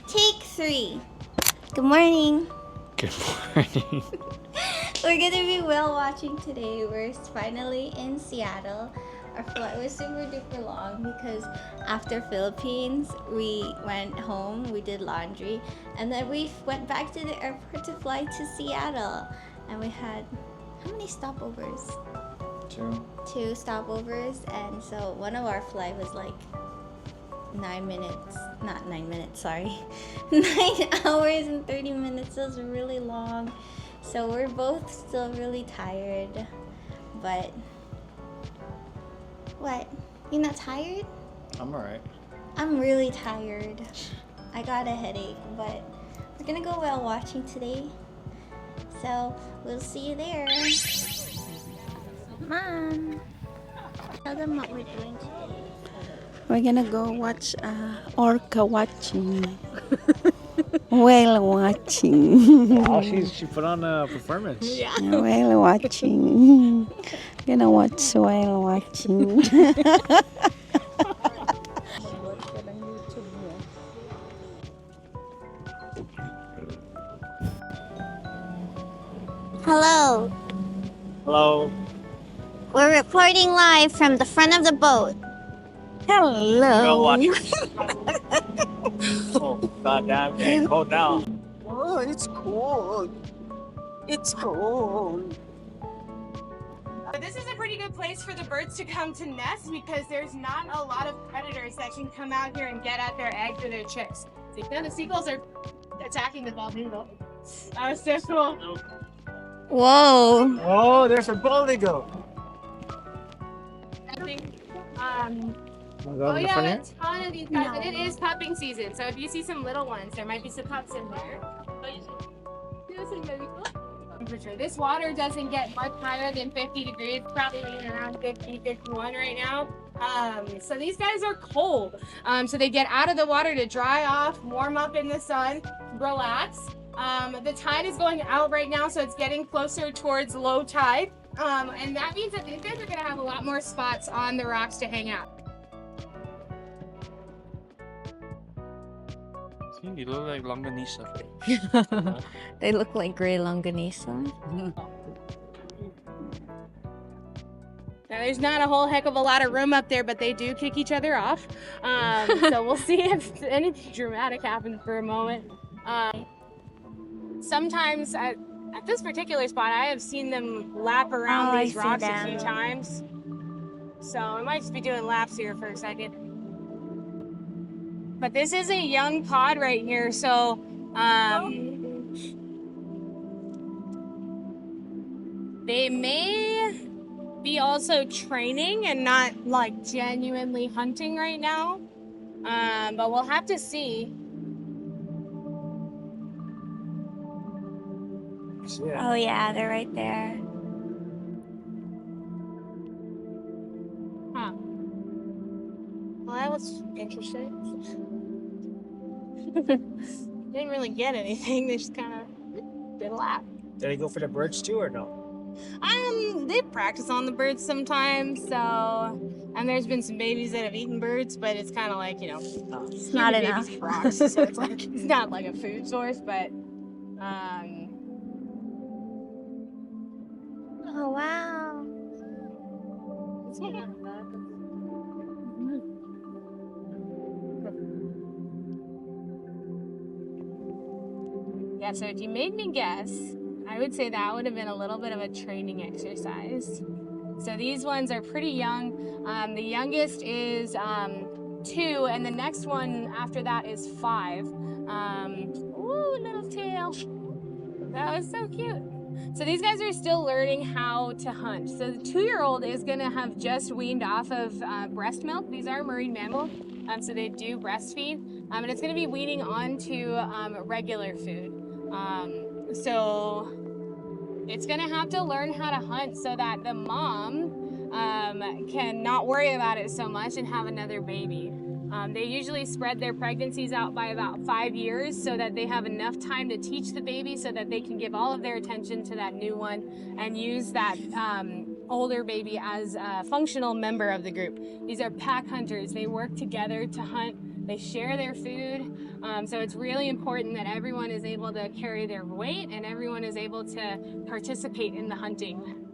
Take 3. Good morning. Good morning. We're gonna be whale watching today. We're finally in Seattle. Our flight was super duper long because after Philippines, we went home, we did laundry, and then we went back to the airport to fly to Seattle. And we had, how many stopovers? 2. 2 stopovers, and so one of our flight was like 9 minutes, not 9 minutes, sorry. 9 hours and 30 minutes. It was really long. So we're both still really tired. But what? You're not tired? I'm alright. I'm really tired. I got a headache, but we're gonna go whale watching today. So we'll see you there. Mom, tell them what we're doing today. We're gonna go watch orca watching, whale watching, Oh, she put on a performance. yeah, whale watching. Gonna watch whale watching. Hello. Hello. We're reporting live from the front of the boat. Whale Hello. watchers. Oh, goddamn. Okay, hold down. Oh, it's cold. It's cold. This is a pretty good place for the birds to come to nest because there's not a lot of predators that can come out here and get at their eggs or their chicks. See, now the seagulls are attacking the flamingo. That was so cool. Whoa. Oh, there's a bald eagle. I think, Oh, yeah, a ton of these guys, and it is pupping season. So if you see some little ones, there might be some pups in there. Temperature. This water doesn't get much higher than 50 degrees, probably around 50, 51 right now. So these guys are cold. So they get out of the water to dry off, warm up in the sun, relax. The tide is going out right now, so it's getting closer towards low tide. And that means that these guys are gonna have a lot more spots on the rocks to hang out. You look like longanisa. They look like gray longanisa. Now, there's not a whole heck of a lot of room up there, but they do kick each other off. So we'll see if anything dramatic happens for a moment. Sometimes at this particular spot, I have seen them lap around these rocks a few times. So I might just be doing laps here for a second. But this is a young pod right here, so they may be also training and not like genuinely hunting right now. But we'll have to see. Oh yeah, they're right there. Huh. Well, that was interesting. Didn't really get anything. They just kind of did a lap. Did I go for the birds too or no? They practice on the birds sometimes, so, and there's been some babies that have eaten birds, but it's kind of like, you know, It's not enough. babies eat rocks, so it's like, it's not like a food source, but, Oh wow. yeah, so if you made me guess, I would say that would have been a little bit of a training exercise. So these ones are pretty young. The youngest is 2, and the next one after that is 5. Ooh, little tail. That was so cute. So these guys are still learning how to hunt. So the 2-year-old is gonna have just weaned off of breast milk. These are marine mammals, so they do breastfeed. And it's gonna be weaning onto regular food. So it's gonna have to learn how to hunt so that the mom can not worry about it so much and have another baby. They usually spread their pregnancies out by about 5 years so that they have enough time to teach the baby so that they can give all of their attention to that new one and use that older baby as a functional member of the group. These are pack hunters. They work together to hunt. They share their food. So it's really important that everyone is able to carry their weight and everyone is able to participate in the hunting.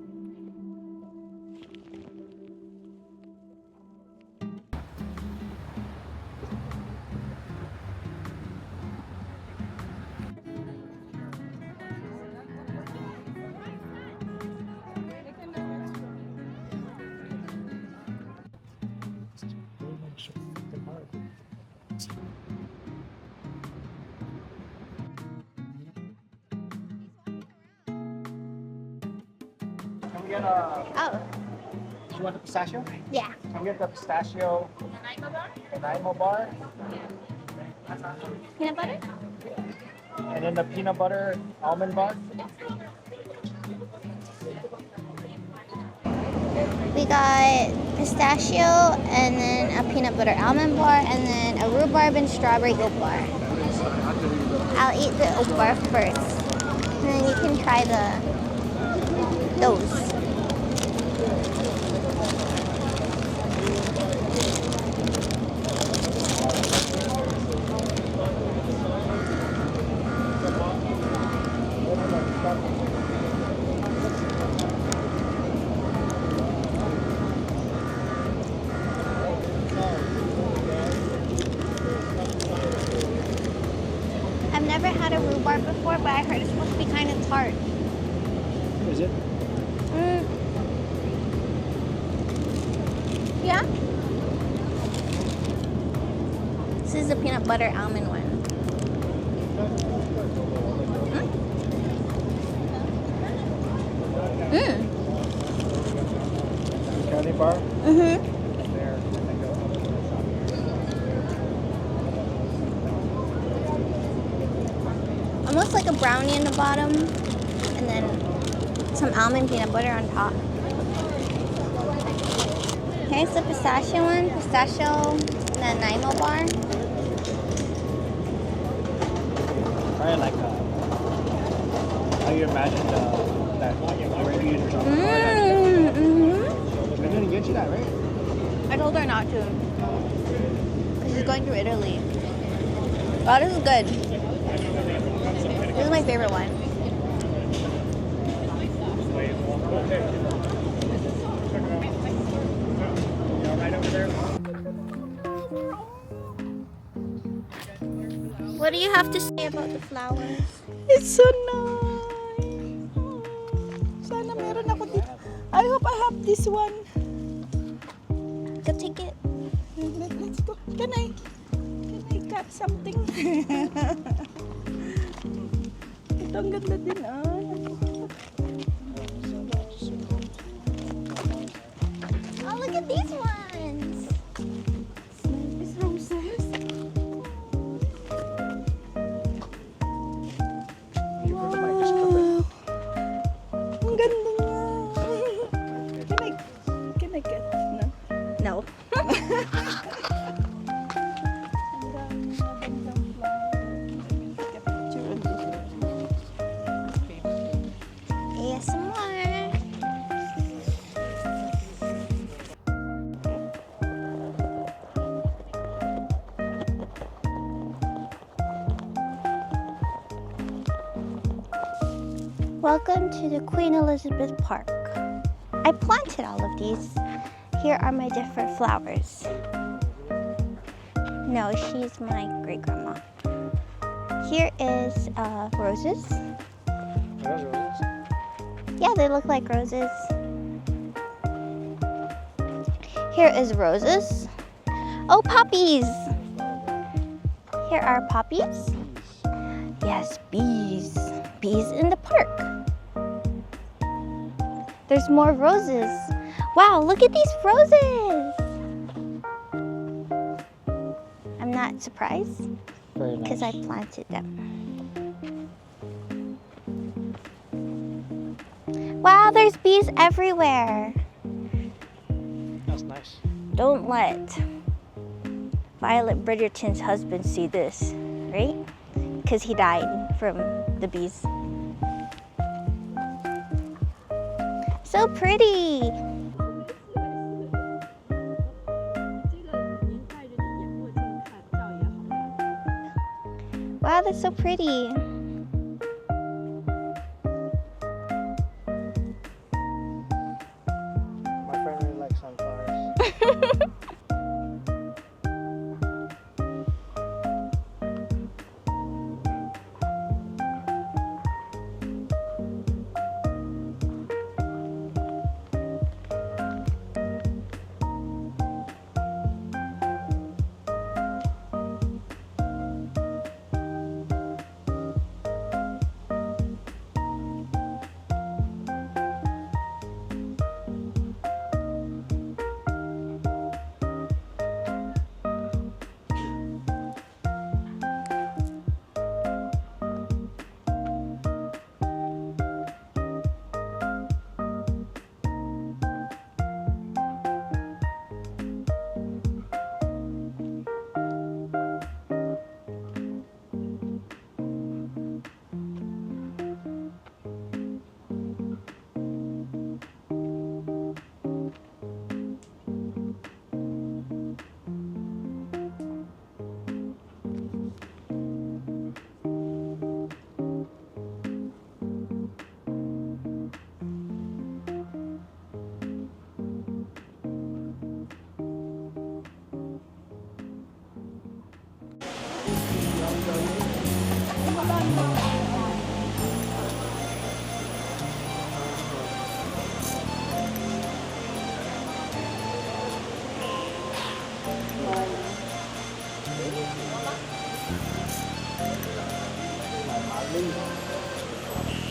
Can we get Oh, you want the pistachio? yeah. Can we get the pistachio Nanaimo bar? Peanut butter? And then the peanut butter almond bar? We got pistachio and then a peanut butter almond bar and then a rhubarb and strawberry oat bar. I'll eat the oat bar first. And then you can try those. I've never had a rhubarb before, but I heard it's supposed to be kind of tart. Is it? Yeah? This is the peanut butter almond one. Candy bar? Mm-hmm. There. Almost like a brownie in the bottom, and then some almond peanut butter on top. Here's the pistachio one, pistachio Nanaimo bar. Probably like how you imagine that Arabian or something. Mm-hmm. They didn't get you that, right? I told her not to, because she's going through Italy. Wow, this is good. This is my favorite one. Right over there. What do you have to say about the flowers? It's so nice. Sana meron ako dito. I hope I have this one. Go take it. Let's go. Can I cut something? Ito ang ganda din Oh, look at these ones. These roses. Wow. Ang ganda nga. Can I get? No. No. ASMR. Welcome to the Queen Elizabeth Park. I planted all of these. Here are my different flowers. No, she's my great grandma. Here is roses. Yeah, they look like roses. Here is roses. Oh, poppies! Here are poppies. Yes, bees. Bees in the park. There's more roses. Wow, look at these roses! I'm not surprised Very because I planted them. Wow, there's bees everywhere. That's nice. Don't let Violet Bridgerton's husband see this, right? Because he died from the bees. So pretty. Wow, that's so pretty. My friend really likes sunflowers.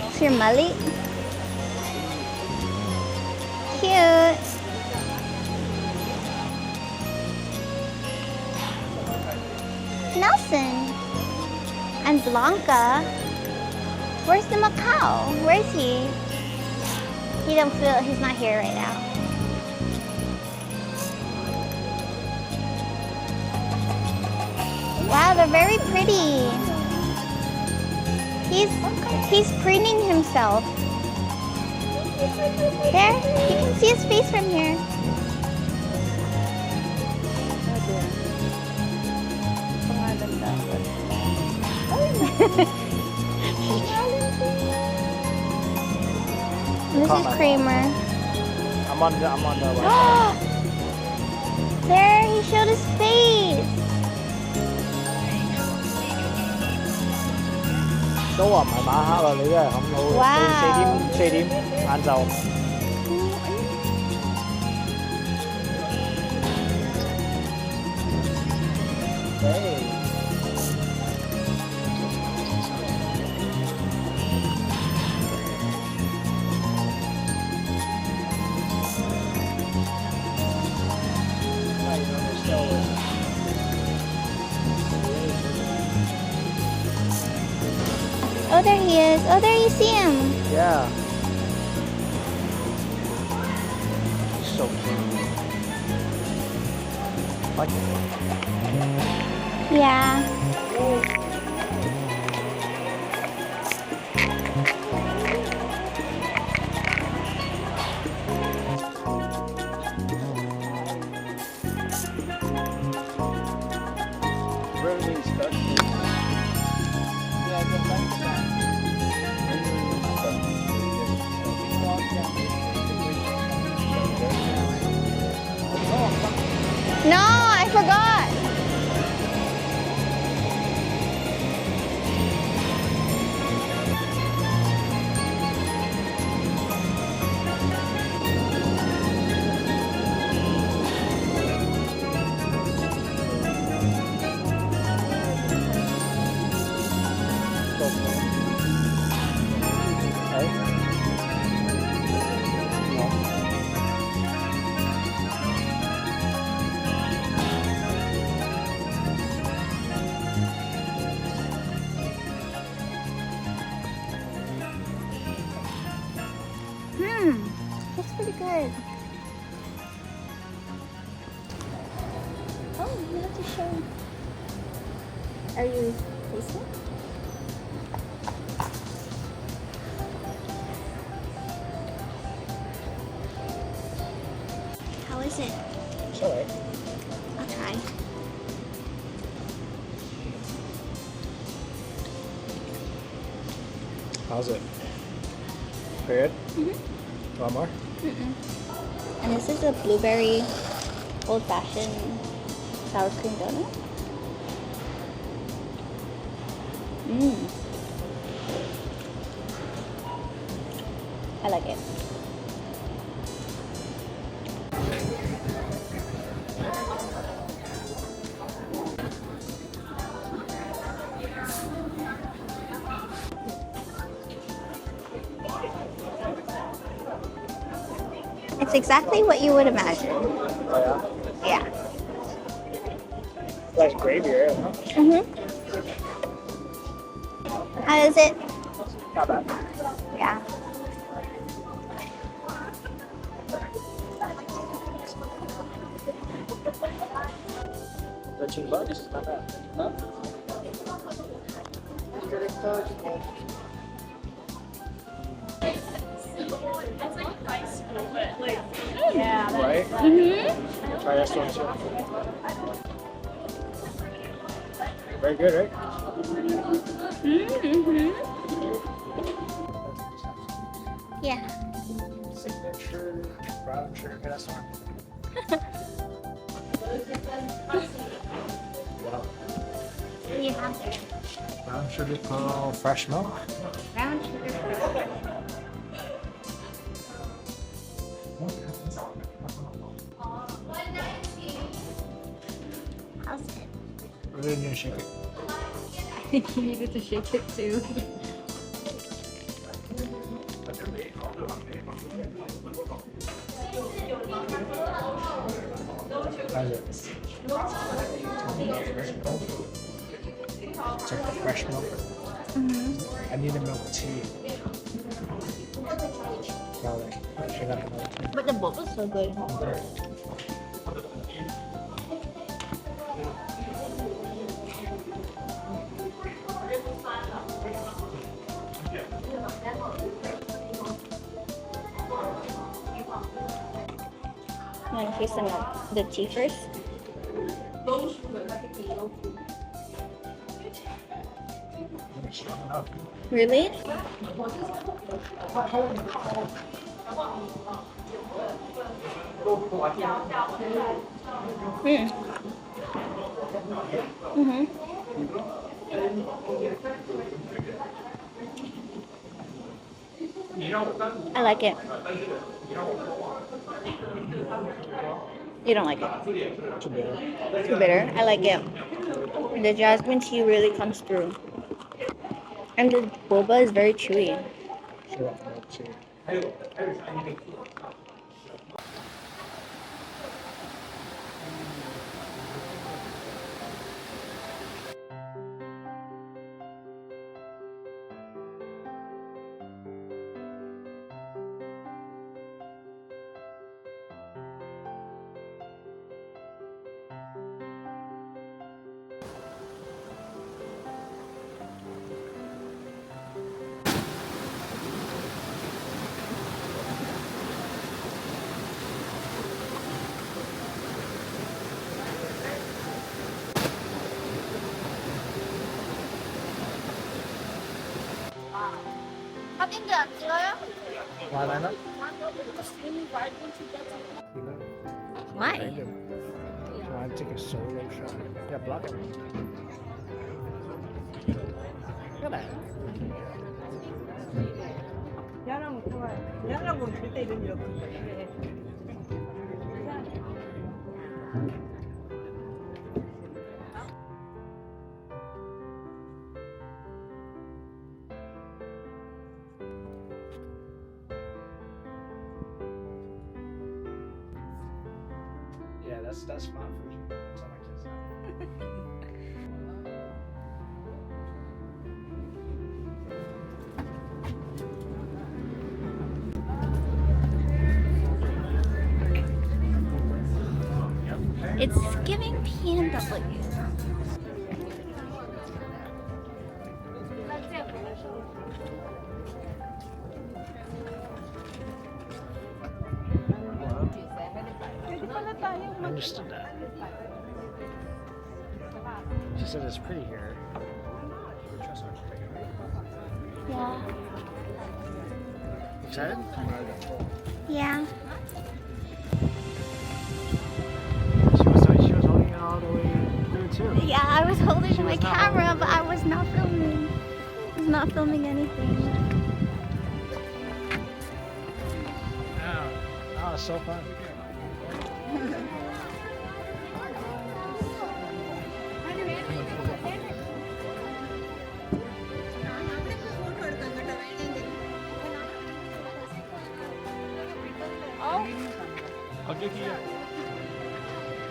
It's your Mali? Cute. Nelson. And Blanca. Where's the Macau? Where is he? He's not here right now. Wow, they're very pretty. He's preening himself. There, you can see his face from here. This is Kramer. I'm on the There, he showed his face. Đúng rồi, mày mã hát là lý rồi, không đâu. Wow. Xe điểm, ăn dầu. Đấy. Oh, there he is. Oh, there you see him. Yeah. He's so cute. Like Yeah. really stuck. Yeah, just like that. No, I forgot. Looks pretty good. Oh, you have to show. Are you tasting? How is it? It's alright. I'll try. How's it? Good? Mm-hmm. Want more? And this is a blueberry old-fashioned sour cream donut. I like it. It's exactly what you would imagine. Oh, yeah? Yeah. Like gravy, right? How is it? Not bad. Yeah. $13? Not bad. Huh? Right? Try this one too. Very good, right? Yeah. Signature brown sugar. Okay, that's fine. Wow. What do you have there? Brown sugar pearl, fresh milk. Brown sugar. How's it? Really need to shake it. I think you needed to shake it too. How's it? It's like the fresh milk. I need a milk tea. Probably. Should have milk tea. But the boba's so good. You want to taste the tea first? Strong enough. Really? I like it. You don't like it? Too bitter. Too bitter? I like it. The jasmine tea really comes through. And the boba is very chewy. Should have milk tea. 사진도 안 찍어요? Why not? Why? I take a solo shot. Yeah, block it. Look at that. 야랑은 좋아요. 야랑은 절대 이런 일 없어요. Yeah, that's fine for you. That's all I can say. It's giving P&W. Pwede pala tayong I understood that. She said it's pretty here. Trust her. Yeah. Excited? Yeah. She was holding it all the way through too. Yeah, I was holding She my was not camera, holding but I was not filming. I was not filming anything. Wow. Oh, so fun.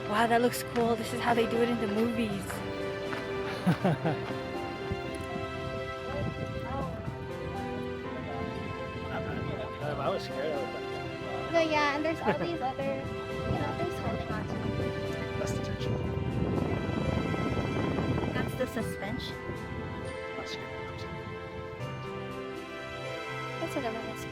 Wow, that looks cool. This is how they do it in the movies. I was scared of it. No, yeah, and there's all these other, things holding on to it. That's the tension. That's the suspension. Not scared. That's what I'm gonna say.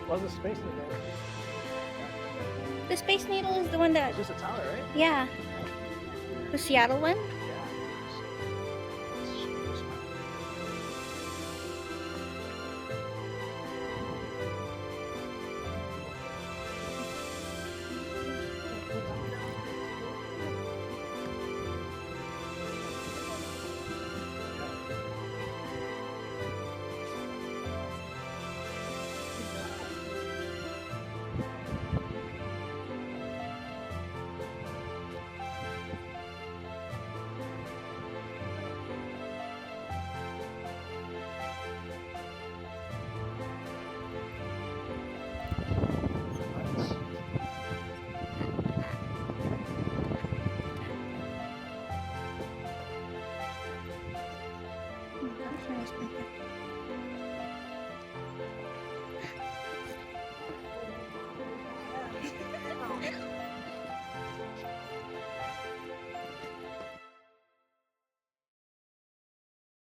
What's the space needle? The Space Needle is the one that, It's just a tower, right? yeah. The Seattle one? That's nice.